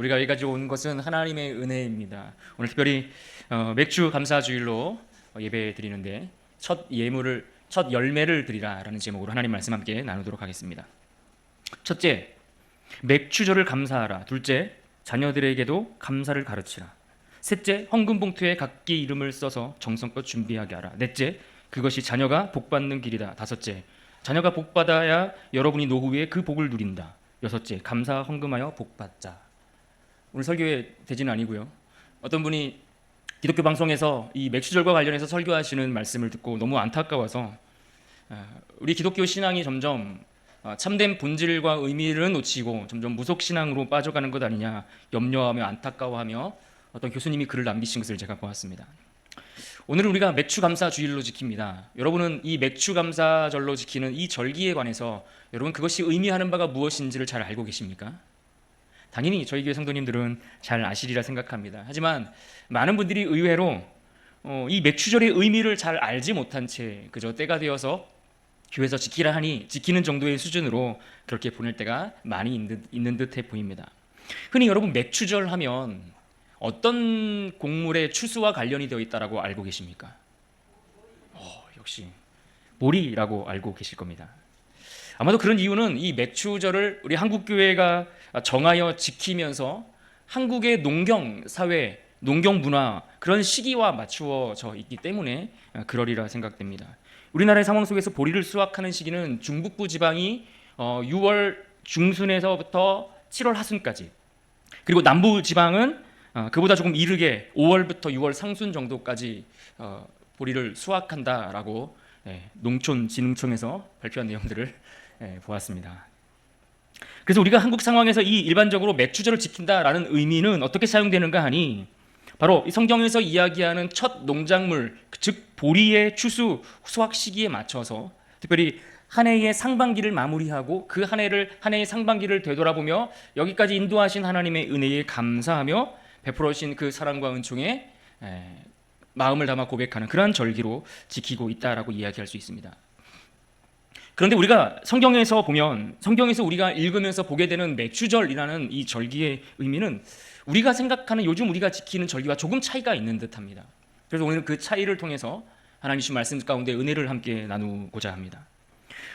우리가 여기 가지고 온 것은 하나님의 은혜입니다. 오늘 특별히 맥주 감사주일로 예배 드리는데 첫 열매를 드리라라는 제목으로 하나님 말씀 함께 나누도록 하겠습니다. 첫째, 맥주절을 감사하라. 둘째, 자녀들에게도 감사를 가르치라. 셋째, 헌금 봉투에 각기 이름을 써서 정성껏 준비하게 하라. 넷째, 그것이 자녀가 복받는 길이다. 다섯째, 자녀가 복받아야 여러분이 노후에 그 복을 누린다. 여섯째, 감사 헌금하여 복받자. 오늘 설교의 대지는 아니고요. 어떤 분이 기독교 방송에서 이 맥주절과 관련해서 설교하시는 말씀을 듣고 너무 안타까워서 우리 기독교 신앙이 점점 참된 본질과 의미를 놓치고 점점 무속신앙으로 빠져가는 것 아니냐 염려하며 안타까워하며 어떤 교수님이 글을 남기신 것을 제가 보았습니다. 오늘은 우리가 맥주감사주일로 지킵니다. 여러분은 이 맥주감사절로 지키는 이 절기에 관해서 여러분 그것이 의미하는 바가 무엇인지를 잘 알고 계십니까? 당연히 저희 교회 성도님들은 잘 아시리라 생각합니다. 하지만 많은 분들이 의외로 이 맥주절의 의미를 잘 알지 못한 채 그저 때가 되어서 교회에서 지키라 하니 지키는 정도의 수준으로 그렇게 보낼 때가 많이 있는 듯해 보입니다. 흔히 여러분 맥주절 하면 어떤 곡물의 추수와 관련이 되어 있다라고 알고 계십니까? 역시 보리라고 알고 계실 겁니다. 아마도 그런 이유는 이 맥주절을 우리 한국교회가 정하여 지키면서 한국의 농경 사회, 농경 문화 그런 시기와 맞추어져 있기 때문에 그러리라 생각됩니다. 우리나라의 상황 속에서 보리를 수확하는 시기는 중북부 지방이 6월 중순에서부터 7월 하순까지, 그리고 남부 지방은 그보다 조금 이르게 5월부터 6월 상순 정도까지 보리를 수확한다라고 농촌진흥청에서 발표한 내용들을 보았습니다. 그래서 우리가 한국 상황에서 이 일반적으로 맥주절을 지킨다라는 의미는 어떻게 사용되는가 하니 바로 성경에서 이야기하는 첫 농작물, 즉 보리의 추수 수확 시기에 맞춰서 특별히 한 해의 상반기를 마무리하고 그 한 해의 상반기를 되돌아보며 여기까지 인도하신 하나님의 은혜에 감사하며 베풀어 주신 그 사랑과 은총에 마음을 담아 고백하는 그러한 절기로 지키고 있다라고 이야기할 수 있습니다. 그런데 우리가 성경에서 우리가 읽으면서 보게 되는 맥주절이라는 이 절기의 의미는 우리가 생각하는 요즘 우리가 지키는 절기와 조금 차이가 있는 듯합니다. 그래서 오늘 그 차이를 통해서 하나님 주신 말씀 가운데 은혜를 함께 나누고자 합니다.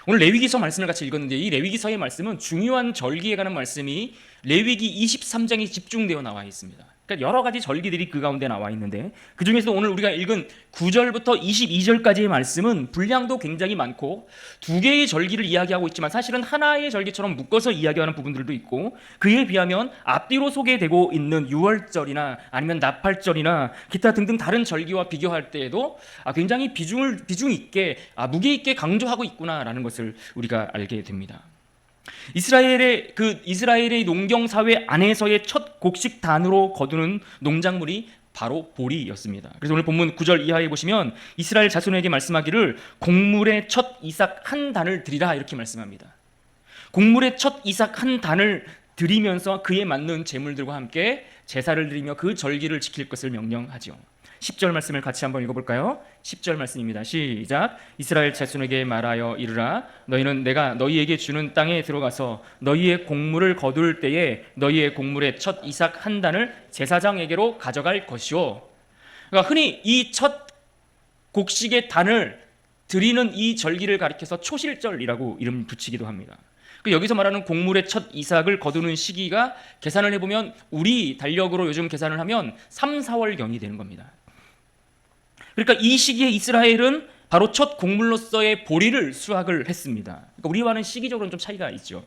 오늘 레위기서 말씀을 같이 읽었는데 이 레위기서의 말씀은 중요한 절기에 관한 말씀이 레위기 23장에 집중되어 나와 있습니다. 그러니까 여러 가지 절기들이 그 가운데 나와 있는데 그 중에서 오늘 우리가 읽은 9절부터 22절까지의 말씀은 분량도 굉장히 많고 두 개의 절기를 이야기하고 있지만 사실은 하나의 절기처럼 묶어서 이야기하는 부분들도 있고 그에 비하면 앞뒤로 소개되고 있는 유월절이나 아니면 나팔절이나 기타 등등 다른 절기와 비교할 때에도 굉장히 비중 있게 무게 있게 강조하고 있구나라는 것을 우리가 알게 됩니다. 이스라엘의 농경 사회 안에서의 첫 곡식 단으로 거두는 농작물이 바로 보리였습니다. 그래서 오늘 본문 9절 이하에 보시면 이스라엘 자손에게 말씀하기를 곡물의 첫 이삭 한 단을 드리라 이렇게 말씀합니다. 곡물의 첫 이삭 한 단을 드리면서 그에 맞는 제물들과 함께 제사를 드리며 그 절기를 지킬 것을 명령하지요. 10절 말씀을 같이 한번 읽어볼까요? 10절 말씀입니다. 시작. 이스라엘 자손에게 말하여 이르라. 너희는 내가 너희에게 주는 땅에 들어가서 너희의 곡물을 거둘 때에 너희의 곡물의 첫 이삭 한 단을 제사장에게로 가져갈 것이요. 그러니까 흔히 이 첫 곡식의 단을 드리는 이 절기를 가리켜서 초실절이라고 이름 붙이기도 합니다. 여기서 말하는 곡물의 첫 이삭을 거두는 시기가 계산을 해보면 우리 달력으로 요즘 계산을 하면 3, 4월경이 되는 겁니다. 그러니까 이 시기에 이스라엘은 바로 첫 곡물로서의 보리를 수확을 했습니다. 그러니까 우리와는 시기적으로는 좀 차이가 있죠.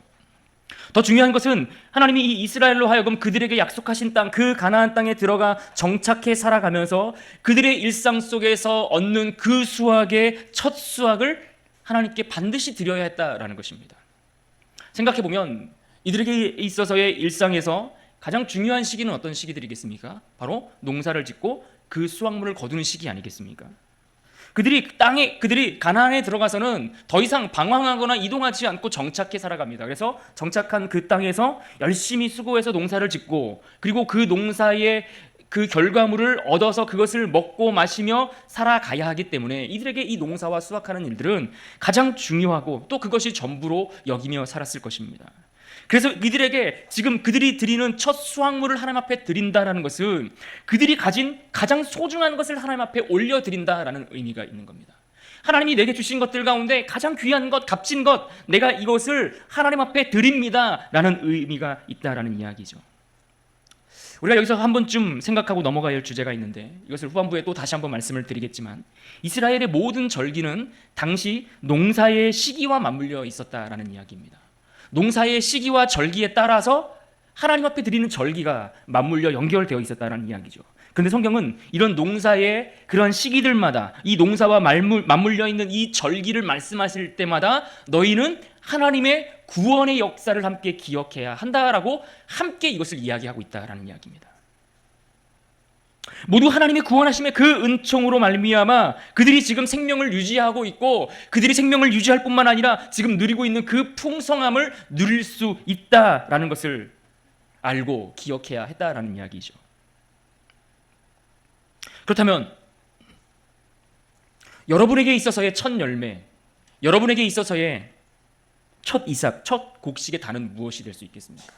더 중요한 것은 하나님이 이 이스라엘로 하여금 그들에게 약속하신 땅, 그 가나안 땅에 들어가 정착해 살아가면서 그들의 일상 속에서 얻는 그 수확의 첫 수확을 하나님께 반드시 드려야 했다라는 것입니다. 생각해보면 이들에게 있어서의 일상에서 가장 중요한 시기는 어떤 시기들이겠습니까? 바로 농사를 짓고 그 수확물을 거두는 시기 아니겠습니까? 그들이 가나안에 들어가서는 더 이상 방황하거나 이동하지 않고 정착해 살아갑니다. 그래서 정착한 그 땅에서 열심히 수고해서 농사를 짓고 그리고 그 농사의 그 결과물을 얻어서 그것을 먹고 마시며 살아가야 하기 때문에 이들에게 이 농사와 수확하는 일들은 가장 중요하고 또 그것이 전부로 여기며 살았을 것입니다. 그래서 이들에게 지금 그들이 드리는 첫 수확물을 하나님 앞에 드린다라는 것은 그들이 가진 가장 소중한 것을 하나님 앞에 올려드린다라는 의미가 있는 겁니다. 하나님이 내게 주신 것들 가운데 가장 귀한 것, 값진 것, 내가 이것을 하나님 앞에 드립니다라는 의미가 있다라는 이야기죠. 우리가 여기서 한 번쯤 생각하고 넘어가야 할 주제가 있는데, 이것을 후반부에 또 다시 한번 말씀을 드리겠지만, 이스라엘의 모든 절기는 당시 농사의 시기와 맞물려 있었다라는 이야기입니다. 농사의 시기와 절기에 따라서 하나님 앞에 드리는 절기가 맞물려 연결되어 있었다는 이야기죠. 그런데 성경은 이런 농사의 그런 시기들마다 이 농사와 맞물려 있는 이 절기를 말씀하실 때마다 너희는 하나님의 구원의 역사를 함께 기억해야 한다라고 함께 이것을 이야기하고 있다라는 이야기입니다. 모두 하나님의 구원하심의 그 은총으로 말미암아 그들이 지금 생명을 유지하고 있고, 그들이 생명을 유지할 뿐만 아니라 지금 누리고 있는 그 풍성함을 누릴 수 있다라는 것을 알고 기억해야 했다라는 이야기죠. 그렇다면 여러분에게 있어서의 첫 열매, 여러분에게 있어서의 첫 이삭, 첫 곡식의 단은 무엇이 될 수 있겠습니까?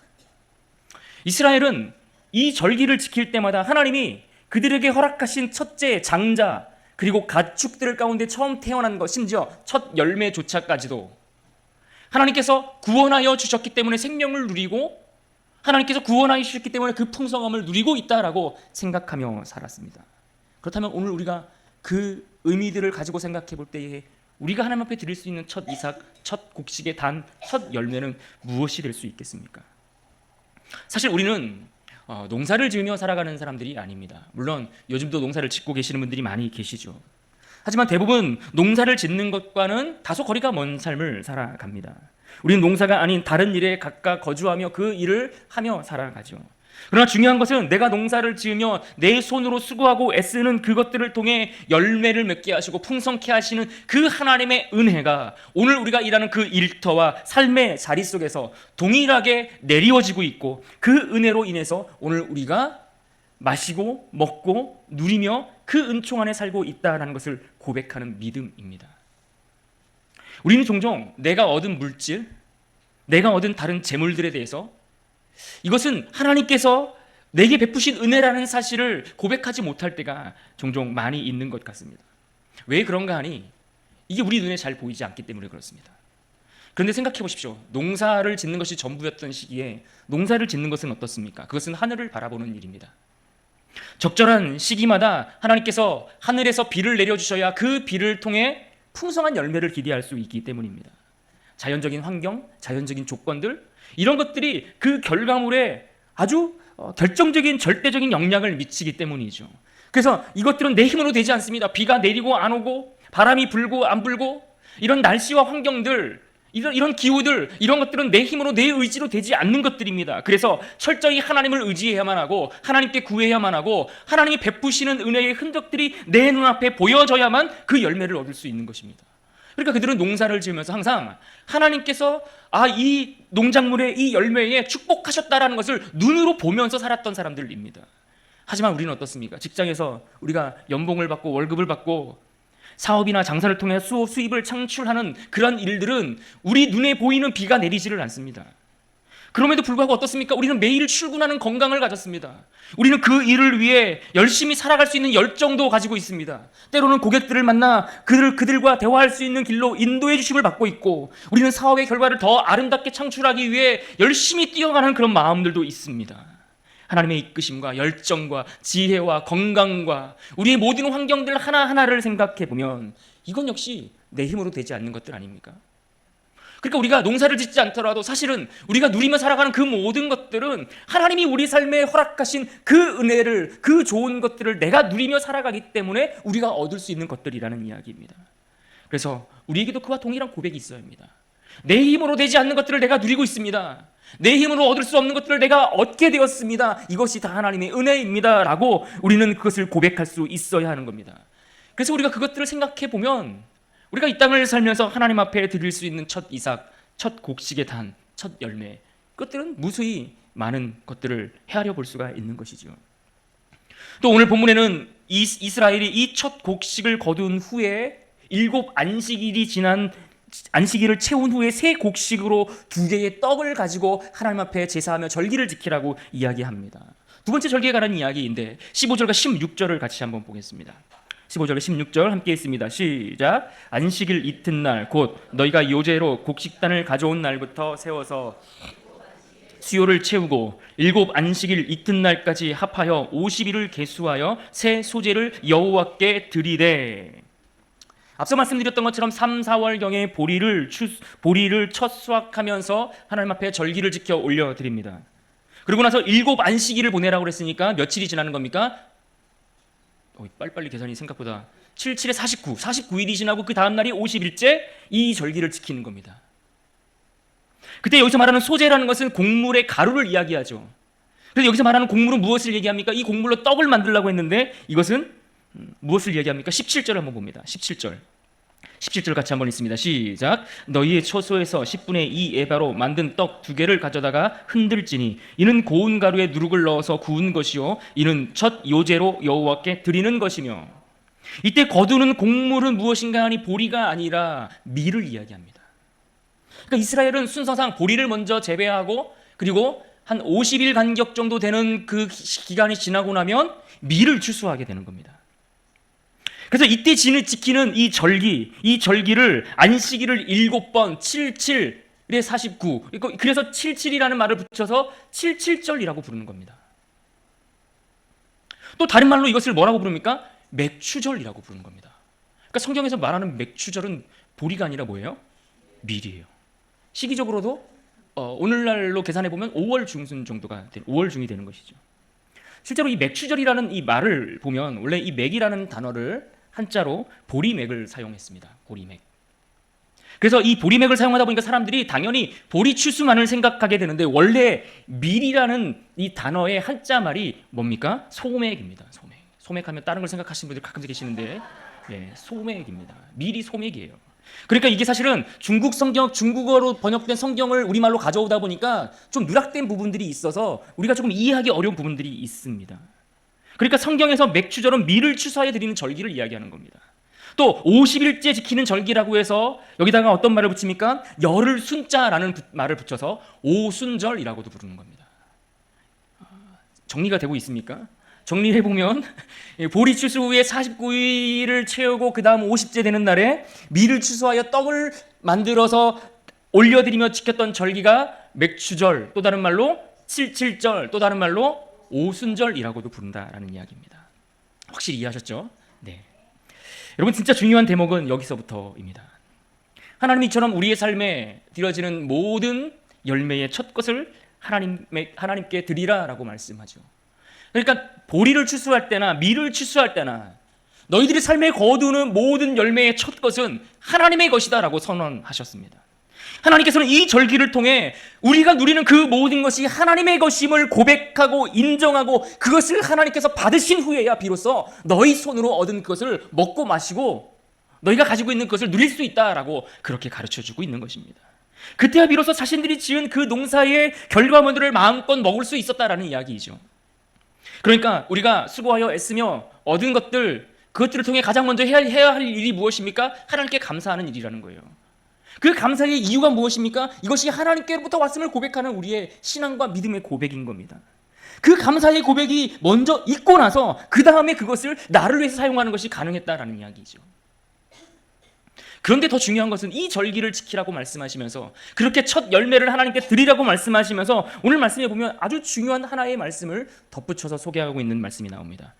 이스라엘은 이 절기를 지킬 때마다 하나님이 그들에게 허락하신 첫째 장자, 그리고 가축들 가운데 처음 태어난 것, 심지어 첫 열매조차까지도 하나님께서 구원하여 주셨기 때문에 생명을 누리고, 하나님께서 구원하여 주셨기 때문에 그 풍성함을 누리고 있다라고 생각하며 살았습니다. 그렇다면 오늘 우리가 그 의미들을 가지고 생각해 볼 때에 우리가 하나님 앞에 드릴 수 있는 첫 이삭, 첫 곡식의 단, 첫 열매는 무엇이 될 수 있겠습니까? 사실 우리는 농사를 지으며 살아가는 사람들이 아닙니다. 물론 요즘도 농사를 짓고 계시는 분들이 많이 계시죠. 하지만 대부분 농사를 짓는 것과는 다소 거리가 먼 삶을 살아갑니다. 우리는 농사가 아닌 다른 일에 각각 거주하며 그 일을 하며 살아가죠. 그러나 중요한 것은 내가 농사를 지으며 내 손으로 수고하고 애쓰는 그것들을 통해 열매를 맺게 하시고 풍성케 하시는 그 하나님의 은혜가 오늘 우리가 일하는 그 일터와 삶의 자리 속에서 동일하게 내리워지고 있고, 그 은혜로 인해서 오늘 우리가 마시고 먹고 누리며 그 은총 안에 살고 있다는 것을 고백하는 믿음입니다. 우리는 종종 내가 얻은 물질, 내가 얻은 다른 재물들에 대해서 이것은 하나님께서 내게 베푸신 은혜라는 사실을 고백하지 못할 때가 종종 많이 있는 것 같습니다. 왜 그런가 하니 이게 우리 눈에 잘 보이지 않기 때문에 그렇습니다. 그런데 생각해 보십시오. 농사를 짓는 것이 전부였던 시기에 농사를 짓는 것은 어떻습니까? 그것은 하늘을 바라보는 일입니다. 적절한 시기마다 하나님께서 하늘에서 비를 내려주셔야 그 비를 통해 풍성한 열매를 기대할 수 있기 때문입니다. 자연적인 환경, 자연적인 조건들, 이런 것들이 그 결과물에 아주 결정적인 절대적인 영향을 미치기 때문이죠. 그래서 이것들은 내 힘으로 되지 않습니다. 비가 내리고 안 오고, 바람이 불고 안 불고, 이런 날씨와 환경들, 이런 기후들, 이런 것들은 내 힘으로, 내 의지로 되지 않는 것들입니다. 그래서 철저히 하나님을 의지해야만 하고, 하나님께 구해야만 하고, 하나님이 베푸시는 은혜의 흔적들이 내 눈앞에 보여져야만 그 열매를 얻을 수 있는 것입니다. 그러니까 그들은 농사를 지으면서 항상 하나님께서 이 농작물의 이 열매에 축복하셨다라는 것을 눈으로 보면서 살았던 사람들입니다. 하지만 우리는 어떻습니까? 직장에서 우리가 연봉을 받고 월급을 받고 사업이나 장사를 통해 수입을 창출하는 그런 일들은 우리 눈에 보이는 비가 내리지를 않습니다. 그럼에도 불구하고 어떻습니까? 우리는 매일 출근하는 건강을 가졌습니다. 우리는 그 일을 위해 열심히 살아갈 수 있는 열정도 가지고 있습니다. 때로는 고객들을 만나 그들과 대화할 수 있는 길로 인도해 주심을 받고 있고, 우리는 사업의 결과를 더 아름답게 창출하기 위해 열심히 뛰어가는 그런 마음들도 있습니다. 하나님의 이끄심과 열정과 지혜와 건강과 우리의 모든 환경들 하나하나를 생각해 보면 이건 역시 내 힘으로 되지 않는 것들 아닙니까? 그러니까 우리가 농사를 짓지 않더라도 사실은 우리가 누리며 살아가는 그 모든 것들은 하나님이 우리 삶에 허락하신 그 은혜를, 그 좋은 것들을 내가 누리며 살아가기 때문에 우리가 얻을 수 있는 것들이라는 이야기입니다. 그래서 우리에게도 그와 동일한 고백이 있어야 합니다. 내 힘으로 되지 않는 것들을 내가 누리고 있습니다. 내 힘으로 얻을 수 없는 것들을 내가 얻게 되었습니다. 이것이 다 하나님의 은혜입니다 라고 우리는 그것을 고백할 수 있어야 하는 겁니다. 그래서 우리가 그것들을 생각해 보면 우리가 이 땅을 살면서 하나님 앞에 드릴 수 있는 첫 이삭, 첫 곡식의 단, 첫 열매, 그것들은 무수히 많은 것들을 헤아려 볼 수가 있는 것이죠. 또 오늘 본문에는 이스라엘이 이 첫 곡식을 거둔 후에 7 안식일이 지난 안식일을 채운 후에 새 곡식으로 2개의 떡을 가지고 하나님 앞에 제사하며 절기를 지키라고 이야기합니다. 두 번째 절기에 관한 이야기인데 15절과 16절을 같이 한번 보겠습니다. 15절과 16절 함께 있습니다. 시작. 안식일 이튿날 곧 너희가 요제로 곡식단을 가져온 날부터 세워서 수요를 채우고 7 안식일 이튿날까지 합하여 50일을 계수하여 새 소제를 여호와께 드리되. 앞서 말씀드렸던 것처럼 3, 4월경에 보리를 첫 수확하면서 하나님 앞에 절기를 지켜 올려드립니다. 그리고 나서 7 안식일을 보내라고 그랬으니까 며칠이 지나는 겁니까? 빨리빨리 계산이 생각보다 7, 7에 49, 49일이 지나고 그 다음 날이 50일째 이 절기를 지키는 겁니다. 그때 여기서 말하는 소제라는 것은 곡물의 가루를 이야기하죠. 그래서 여기서 말하는 곡물은 무엇을 얘기합니까? 이 곡물로 떡을 만들려고 했는데 이것은 무엇을 얘기합니까? 17절 한번 봅니다. 17절 같이 한번 읽습니다. 시작. 너희의 처소에서 10분의 2 에바로 만든 떡 2개를 가져다가 흔들지니 이는 고운 가루에 누룩을 넣어서 구운 것이요 이는 첫 요제로 여호와께 드리는 것이며. 이때 거두는 곡물은 무엇인가 하니 보리가 아니라 밀을 이야기합니다. 그러니까 이스라엘은 순서상 보리를 먼저 재배하고 그리고 한 50일 간격 정도 되는 그 기간이 지나고 나면 밀을 추수하게 되는 겁니다. 그래서 이때 지키는 이 절기를 안식일을 7번 77에 49 그래서 77이라는 말을 붙여서 77절이라고 부르는 겁니다. 또 다른 말로 이것을 뭐라고 부릅니까? 맥추절이라고 부르는 겁니다. 그러니까 성경에서 말하는 맥추절은 보리가 아니라 뭐예요? 밀이에요. 시기적으로도 오늘날로 계산해 보면 5월 중순 정도가 5월 중이 되는 것이죠. 실제로 이 맥추절이라는 이 말을 보면 원래 이 맥이라는 단어를 한자로 보리맥을 사용했습니다. 보리맥. 그래서 이 보리맥을 사용하다 보니까 사람들이 당연히 보리 추수만을 생각하게 되는데 원래 밀이라는 이 단어의 한자 말이 뭡니까? 소맥입니다. 소맥하면 다른 걸 생각하시는 분들 가끔 계시는데 소맥입니다. 밀이 소맥이에요. 그러니까 이게 사실은 중국어로 번역된 성경을 우리말로 가져오다 보니까 좀 누락된 부분들이 있어서 우리가 조금 이해하기 어려운 부분들이 있습니다. 그러니까 성경에서 맥추절은 밀을 추수하여 드리는 절기를 이야기하는 겁니다. 또 50일째 지키는 절기라고 해서 여기다가 어떤 말을 붙입니까? 열을 순자라는 말을 붙여서 오순절이라고도 부르는 겁니다. 정리가 되고 있습니까? 정리를 해보면 보리 추수 후에 49일을 채우고 그 다음 50째 되는 날에 밀을 추수하여 떡을 만들어서 올려드리며 지켰던 절기가 맥추절, 또 다른 말로 77절, 또 다른 말로 오순절이라고도 부른다라는 이야기입니다. 확실히 이해하셨죠? 네. 여러분 진짜 중요한 대목은 여기서부터입니다. 하나님이 이처럼 우리의 삶에 드려지는 모든 열매의 첫 것을 하나님께 드리라라고 말씀하죠. 그러니까 보리를 추수할 때나 밀을 추수할 때나 너희들이 삶에 거두는 모든 열매의 첫 것은 하나님의 것이다라고 선언하셨습니다. 하나님께서는 이 절기를 통해 우리가 누리는 그 모든 것이 하나님의 것임을 고백하고 인정하고 그것을 하나님께서 받으신 후에야 비로소 너희 손으로 얻은 그것을 먹고 마시고 너희가 가지고 있는 것을 누릴 수 있다라고 그렇게 가르쳐주고 있는 것입니다. 그때야 비로소 자신들이 지은 그 농사의 결과물들을 마음껏 먹을 수 있었다라는 이야기이죠. 그러니까 우리가 수고하여 애쓰며 얻은 것들, 그것들을 통해 가장 먼저 해야 할 일이 무엇입니까? 하나님께 감사하는 일이라는 거예요. 그 감사의 이유가 무엇입니까? 이것이 하나님께로부터 왔음을 고백하는 우리의 신앙과 믿음의 고백인 겁니다. 그 감사의 고백이 먼저 있고 나서 그 다음에 그것을 나를 위해서 사용하는 것이 가능했다라는 이야기죠. 그런데 더 중요한 것은 이 절기를 지키라고 말씀하시면서 그렇게 첫 열매를 하나님께 드리라고 말씀하시면서 오늘 말씀에 보면 아주 중요한 하나의 말씀을 덧붙여서 소개하고 있는 말씀이 나옵니다.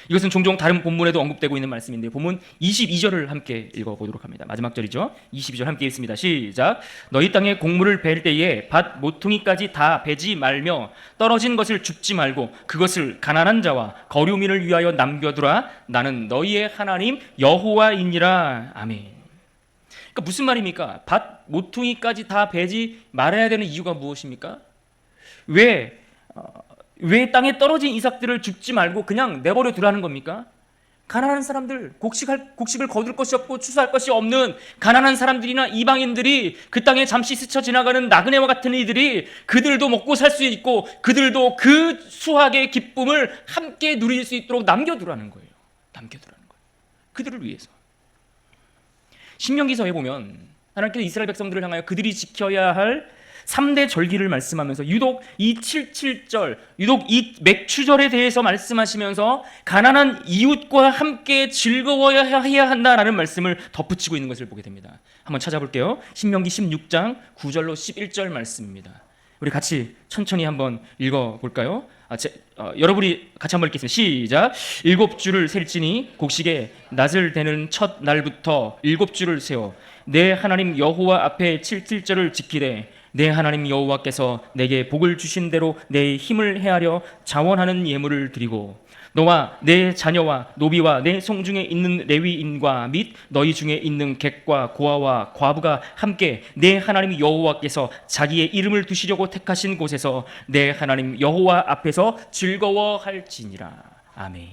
이것은 종종 다른 본문에도 언급되고 있는 말씀인데 본문 22절을 함께 읽어보도록 합니다. 마지막 절이죠. 22절 함께 읽습니다. 시작. 너희 땅에 곡물을 벨 때에 밭 모퉁이까지 다 베지 말며 떨어진 것을 줍지 말고 그것을 가난한 자와 거류민을 위하여 남겨두라. 나는 너희의 하나님 여호와이니라. 아멘. 그러니까 무슨 말입니까? 밭 모퉁이까지 다 베지 말아야 되는 이유가 무엇입니까? 왜 땅에 떨어진 이삭들을 줍지 말고 그냥 내버려 두라는 겁니까? 가난한 사람들, 곡식을 거둘 것이 없고 추수할 것이 없는 가난한 사람들이나 이방인들이 그 땅에 잠시 스쳐 지나가는 나그네와 같은 이들이 그들도 먹고 살 수 있고 그들도 그 수확의 기쁨을 함께 누릴 수 있도록 남겨두라는 거예요. 남겨두라는 거예요. 그들을 위해서. 신명기서에 보면 하나님께서 이스라엘 백성들을 향하여 그들이 지켜야 할 3대 절기를 말씀하면서 유독 이 77절, 유독 이 맥추절에 대해서 말씀하시면서 가난한 이웃과 함께 즐거워야 해야 한다라는 말씀을 덧붙이고 있는 것을 보게 됩니다. 한번 찾아볼게요. 신명기 16장 9절로 11절 말씀입니다. 우리 같이 천천히 한번 읽어볼까요? 여러분이 같이 한번 읽겠습니다. 시작. 7주를 셀지니 곡식에 낫을 대는 첫 날부터 7주를 세워 내 하나님 여호와 앞에 77절을 지키되 내 하나님 여호와께서 내게 복을 주신 대로 내 힘을 헤아려 자원하는 예물을 드리고 너와 내 자녀와 노비와 내 성중에 있는 레위인과 및 너희 중에 있는 객과 고아와 과부가 함께 내 하나님 여호와께서 자기의 이름을 두시려고 택하신 곳에서 내 하나님 여호와 앞에서 즐거워할지니라. 아멘.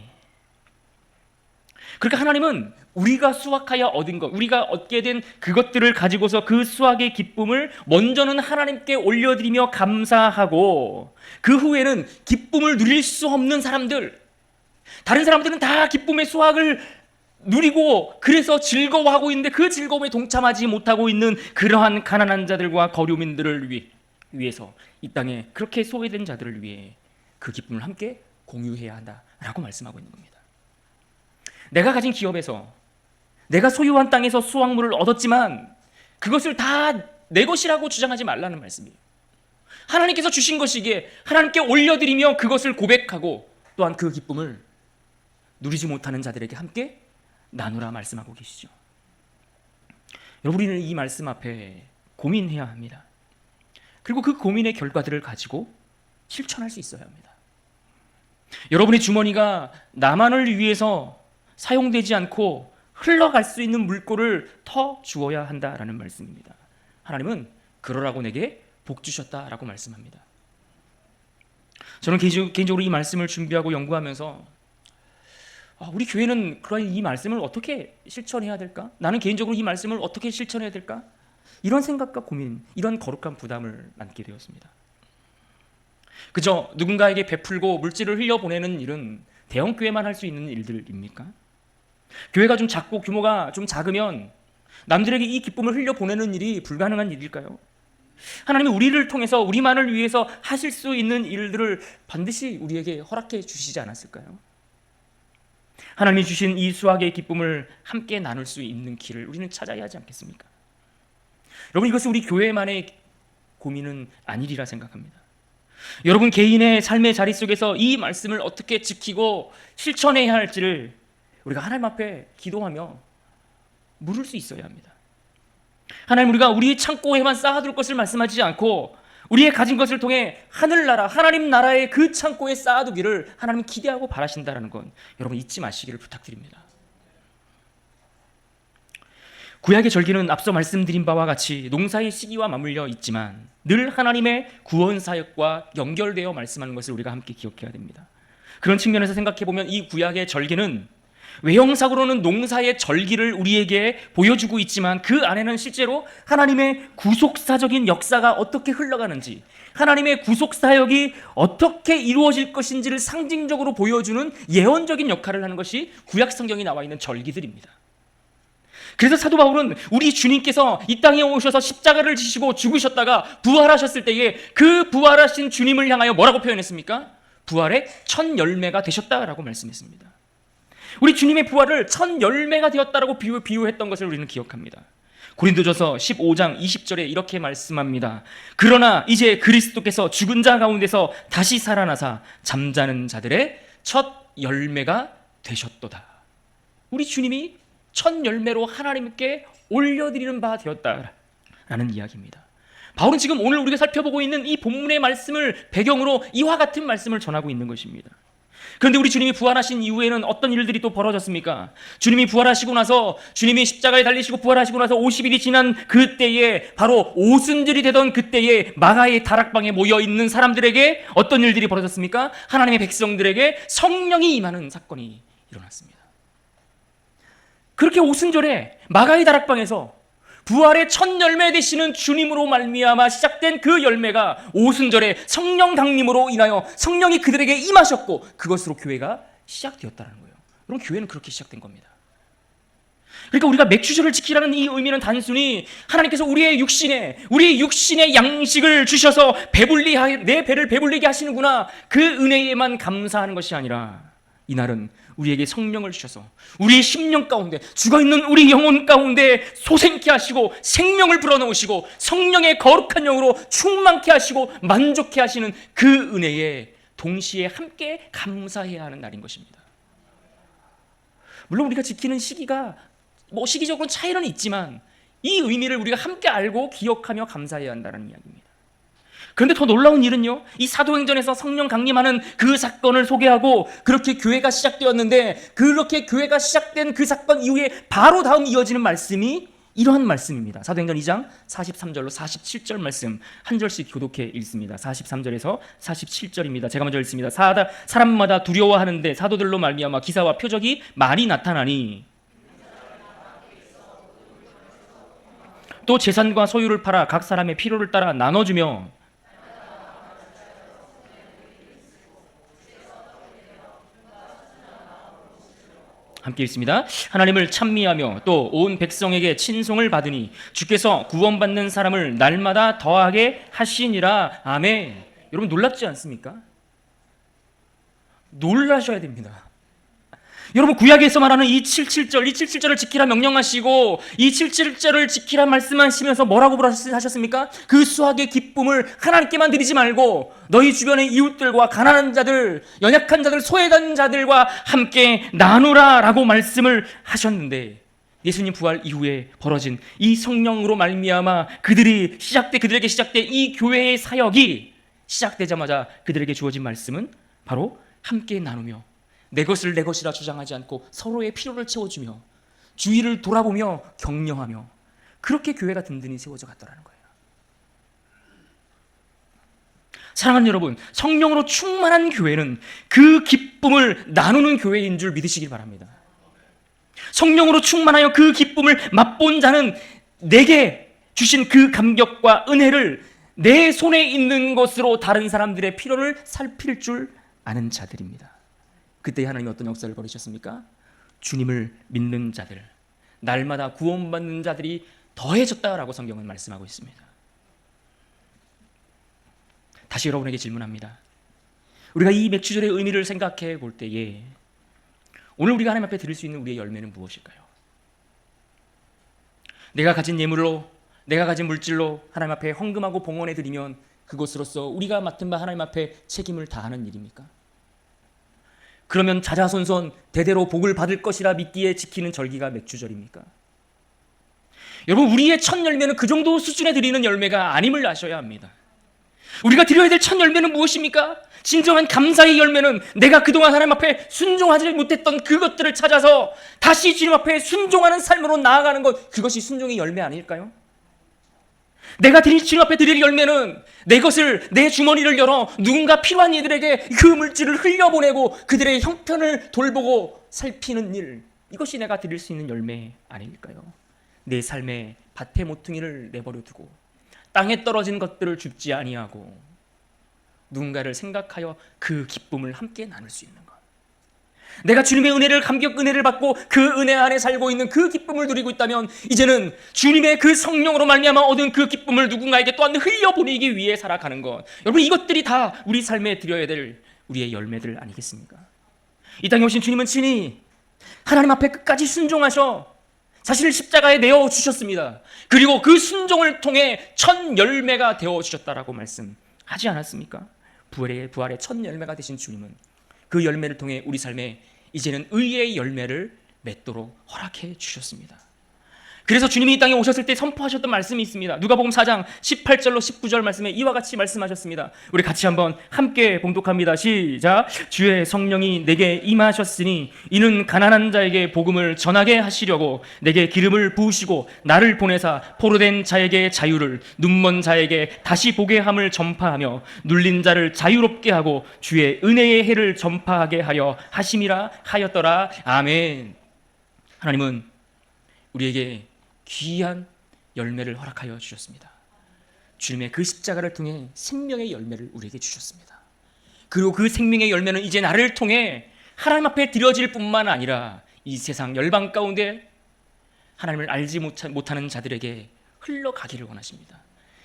그러니까 하나님은 우리가 수확하여 얻은 것, 우리가 얻게 된 그것들을 가지고서 그 수확의 기쁨을 먼저는 하나님께 올려드리며 감사하고 그 후에는 기쁨을 누릴 수 없는 사람들, 다른 사람들은 다 기쁨의 수확을 누리고 그래서 즐거워하고 있는데 그 즐거움에 동참하지 못하고 있는 그러한 가난한 자들과 거류민들을 위해서 이 땅에 그렇게 소외된 자들을 위해 그 기쁨을 함께 공유해야 한다라고 말씀하고 있는 겁니다. 내가 가진 기업에서 내가 소유한 땅에서 수확물을 얻었지만 그것을 다 내 것이라고 주장하지 말라는 말씀이에요. 하나님께서 주신 것이기에 하나님께 올려드리며 그것을 고백하고 또한 그 기쁨을 누리지 못하는 자들에게 함께 나누라 말씀하고 계시죠. 여러분, 우리는 이 말씀 앞에 고민해야 합니다. 그리고 그 고민의 결과들을 가지고 실천할 수 있어야 합니다. 여러분의 주머니가 나만을 위해서 사용되지 않고 흘러갈 수 있는 물꼬를 터 주어야 한다라는 말씀입니다. 하나님은 그러라고 내게 복 주셨다라고 말씀합니다. 저는 개인적으로 이 말씀을 준비하고 연구하면서 우리 교회는 그런 이 말씀을 어떻게 실천해야 될까? 나는 개인적으로 이 말씀을 어떻게 실천해야 될까? 이런 생각과 고민, 이런 거룩한 부담을 안게 되었습니다. 그저 누군가에게 베풀고 물질을 흘려보내는 일은 대형교회만 할 수 있는 일들입니까? 교회가 좀 작고 규모가 좀 작으면 남들에게 이 기쁨을 흘려보내는 일이 불가능한 일일까요? 하나님이 우리를 통해서 우리만을 위해서 하실 수 있는 일들을 반드시 우리에게 허락해 주시지 않았을까요? 하나님이 주신 이 수확의 기쁨을 함께 나눌 수 있는 길을 우리는 찾아야 하지 않겠습니까? 여러분, 이것은 우리 교회만의 고민은 아니리라 생각합니다. 여러분 개인의 삶의 자리 속에서 이 말씀을 어떻게 지키고 실천해야 할지를 우리가 하나님 앞에 기도하며 물을 수 있어야 합니다. 하나님, 우리가 우리 창고에만 쌓아둘 것을 말씀하지 않고 우리의 가진 것을 통해 하늘나라, 하나님 나라의 그 창고에 쌓아두기를 하나님은 기대하고 바라신다는 건 여러분 잊지 마시기를 부탁드립니다. 구약의 절기는 앞서 말씀드린 바와 같이 농사의 시기와 맞물려 있지만 늘 하나님의 구원 사역과 연결되어 말씀하는 것을 우리가 함께 기억해야 됩니다. 그런 측면에서 생각해보면 이 구약의 절기는 외형상으로는 농사의 절기를 우리에게 보여주고 있지만 그 안에는 실제로 하나님의 구속사적인 역사가 어떻게 흘러가는지, 하나님의 구속사역이 어떻게 이루어질 것인지를 상징적으로 보여주는 예언적인 역할을 하는 것이 구약 성경에 나와 있는 절기들입니다. 그래서 사도 바울은 우리 주님께서 이 땅에 오셔서 십자가를 지시고 죽으셨다가 부활하셨을 때에 그 부활하신 주님을 향하여 뭐라고 표현했습니까? 부활의 첫 열매가 되셨다라고 말씀했습니다. 우리 주님의 부활을 첫 열매가 되었다라고 비유했던 것을 우리는 기억합니다. 고린도전서 15장 20절에 이렇게 말씀합니다. 그러나 이제 그리스도께서 죽은 자 가운데서 다시 살아나사 잠자는 자들의 첫 열매가 되셨도다. 우리 주님이 첫 열매로 하나님께 올려드리는 바 되었다라는 이야기입니다. 바울은 지금 오늘 우리가 살펴보고 있는 이 본문의 말씀을 배경으로 이와 같은 말씀을 전하고 있는 것입니다. 그런데 우리 주님이 부활하신 이후에는 어떤 일들이 또 벌어졌습니까? 주님이 부활하시고 나서, 주님이 십자가에 달리시고 부활하시고 나서 50일이 지난 그때에, 바로 오순절이 되던 그때에 마가의 다락방에 모여있는 사람들에게 어떤 일들이 벌어졌습니까? 하나님의 백성들에게 성령이 임하는 사건이 일어났습니다. 그렇게 오순절에 마가의 다락방에서 부활의 첫 열매 되시는 주님으로 말미암아 시작된 그 열매가 오순절에 성령 강림으로 인하여 성령이 그들에게 임하셨고 그것으로 교회가 시작되었다는 거예요. 여러분, 교회는 그렇게 시작된 겁니다. 그러니까 우리가 맥주절을 지키라는 이 의미는 단순히 하나님께서 우리의 육신의 양식을 주셔서 내 배를 배불리게 하시는구나, 그 은혜에만 감사하는 것이 아니라, 이날은 우리에게 성령을 주셔서 우리의 심령 가운데, 죽어있는 우리 영혼 가운데 솟생케 하시고 생명을 불어넣으시고 성령의 거룩한 영으로 충만케 하시고 만족케 하시는 그 은혜에 동시에 함께 감사해야 하는 날인 것입니다. 물론 우리가 지키는 시기가 시기적으로는 차이는 있지만 이 의미를 우리가 함께 알고 기억하며 감사해야 한다는 이야기입니다. 그런데 더 놀라운 일은요, 이 사도행전에서 성령 강림하는 그 사건을 소개하고 그렇게 교회가 시작되었는데, 그렇게 교회가 시작된 그 사건 이후에 바로 다음 이어지는 말씀이 이러한 말씀입니다. 사도행전 2장 43절로 47절 말씀 한 절씩 교독해 읽습니다. 43절에서 47절입니다. 제가 먼저 읽습니다. 사람마다 두려워하는데 사도들로 말미암아 기사와 표적이 많이 나타나니, 또 재산과 소유를 팔아 각 사람의 필요를 따라 나눠주며, 함께 읽습니다. 하나님을 찬미하며 또 온 백성에게 친송을 받으니 주께서 구원받는 사람을 날마다 더하게 하시니라. 아멘. 여러분 놀랍지 않습니까? 놀라셔야 됩니다. 여러분 구약에서 말하는 이 77절을 지키라 명령하시고 이 77절을 지키라 말씀하시면서 뭐라고 하셨습니까? 그 수확의 기쁨을 하나님께만 드리지 말고 너희 주변의 이웃들과 가난한 자들, 연약한 자들, 소외된 자들과 함께 나누라 라고 말씀을 하셨는데, 예수님 부활 이후에 벌어진 이 성령으로 말미암아 그들에게 시작된 이 교회의 사역이 시작되자마자 그들에게 주어진 말씀은 바로 함께 나누며 내 것을 내 것이라 주장하지 않고 서로의 필요를 채워주며 주위를 돌아보며 격려하며, 그렇게 교회가 든든히 세워져 갔더라는 거예요. 사랑하는 여러분, 성령으로 충만한 교회는 그 기쁨을 나누는 교회인 줄 믿으시길 바랍니다. 성령으로 충만하여 그 기쁨을 맛본 자는 내게 주신 그 감격과 은혜를 내 손에 있는 것으로 다른 사람들의 필요를 살필 줄 아는 자들입니다. 그때 하나님이 어떤 역사를 벌이셨습니까? 주님을 믿는 자들, 날마다 구원받는 자들이 더해졌다라고 성경은 말씀하고 있습니다. 다시 여러분에게 질문합니다. 우리가 이 맥주절의 의미를 생각해 볼 때에 오늘 우리가 하나님 앞에 드릴 수 있는 우리의 열매는 무엇일까요? 내가 가진 예물로, 내가 가진 물질로 하나님 앞에 헌금하고 봉헌해 드리면 그것으로서 우리가 맡은 바 하나님 앞에 책임을 다하는 일입니까? 그러면 자자손손 대대로 복을 받을 것이라 믿기에 지키는 절기가 맥주절입니까? 여러분, 우리의 첫 열매는 그 정도 수준에 드리는 열매가 아님을 아셔야 합니다. 우리가 드려야 될 첫 열매는 무엇입니까? 진정한 감사의 열매는 내가 그동안 하나님 앞에 순종하지 못했던 그것들을 찾아서 다시 주님 앞에 순종하는 삶으로 나아가는 것, 그것이 순종의 열매 아닐까요? 내가 주님 앞에 드릴 열매는 내 주머니를 열어 누군가 필요한 이들에게 그 물질을 흘려보내고 그들의 형편을 돌보고 살피는 일, 이것이 내가 드릴 수 있는 열매 아닐까요? 내 삶에 밭에 모퉁이를 내버려 두고 땅에 떨어진 것들을 줍지 아니하고 누군가를 생각하여 그 기쁨을 함께 나눌 수 있는 것, 내가 주님의 감격 은혜를 받고 그 은혜 안에 살고 있는 그 기쁨을 누리고 있다면 이제는 주님의 그 성령으로 말미암아 얻은 그 기쁨을 누군가에게 또한 흘려보내기 위해 살아가는 것, 여러분 이것들이 다 우리 삶에 드려야 될 우리의 열매들 아니겠습니까? 이 땅에 오신 주님은 친히 하나님 앞에 끝까지 순종하셔 자신을 십자가에 내어주셨습니다. 그리고 그 순종을 통해 첫 열매가 되어주셨다라고 말씀하지 않았습니까? 부활의 첫 열매가 되신 주님은 그 열매를 통해 우리 삶에 이제는 의의 열매를 맺도록 허락해 주셨습니다. 그래서 주님이 이 땅에 오셨을 때 선포하셨던 말씀이 있습니다. 누가복음 4장 18절로 19절 말씀에 이와 같이 말씀하셨습니다. 우리 같이 한번 함께 봉독합니다. 시작. 주의 성령이 내게 임하셨으니 이는 가난한 자에게 복음을 전하게 하시려고 내게 기름을 부으시고 나를 보내사 포로된 자에게 자유를, 눈먼 자에게 다시 보게 함을 전파하며 눌린 자를 자유롭게 하고 주의 은혜의 해를 전파하게 하려 하심이라 하였더라. 아멘. 하나님은 우리에게 귀한 열매를 허락하여 주셨습니다. 주님의 그 십자가를 통해 생명의 열매를 우리에게 주셨습니다. 그리고 그 생명의 열매는 이제 나를 통해 하나님 앞에 드려질 뿐만 아니라 이 세상 열방 가운데 하나님을 알지 못하는 자들에게 흘러가기를 원하십니다.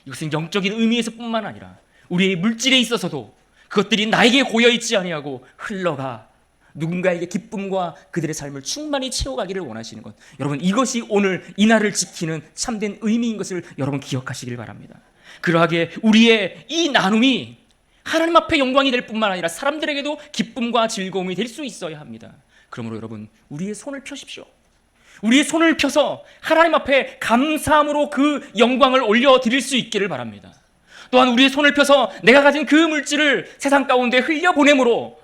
이것은 영적인 의미에서뿐만 아니라 우리의 물질에 있어서도 그것들이 나에게 고여있지 아니하고 흘러가 누군가에게 기쁨과 그들의 삶을 충만히 채워가기를 원하시는 것, 여러분 이것이 오늘 이날을 지키는 참된 의미인 것을 여러분 기억하시길 바랍니다. 그러하게 우리의 이 나눔이 하나님 앞에 영광이 될 뿐만 아니라 사람들에게도 기쁨과 즐거움이 될 수 있어야 합니다. 그러므로 여러분 우리의 손을 펴십시오. 우리의 손을 펴서 하나님 앞에 감사함으로 그 영광을 올려드릴 수 있기를 바랍니다. 또한 우리의 손을 펴서 내가 가진 그 물질을 세상 가운데 흘려보내므로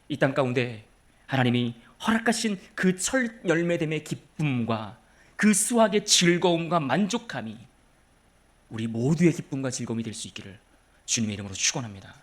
이 땅 가운데 하나님이 허락하신 그 첫 열매됨의 기쁨과 그 수확의 즐거움과 만족함이 우리 모두의 기쁨과 즐거움이 될 수 있기를 주님의 이름으로 축원합니다.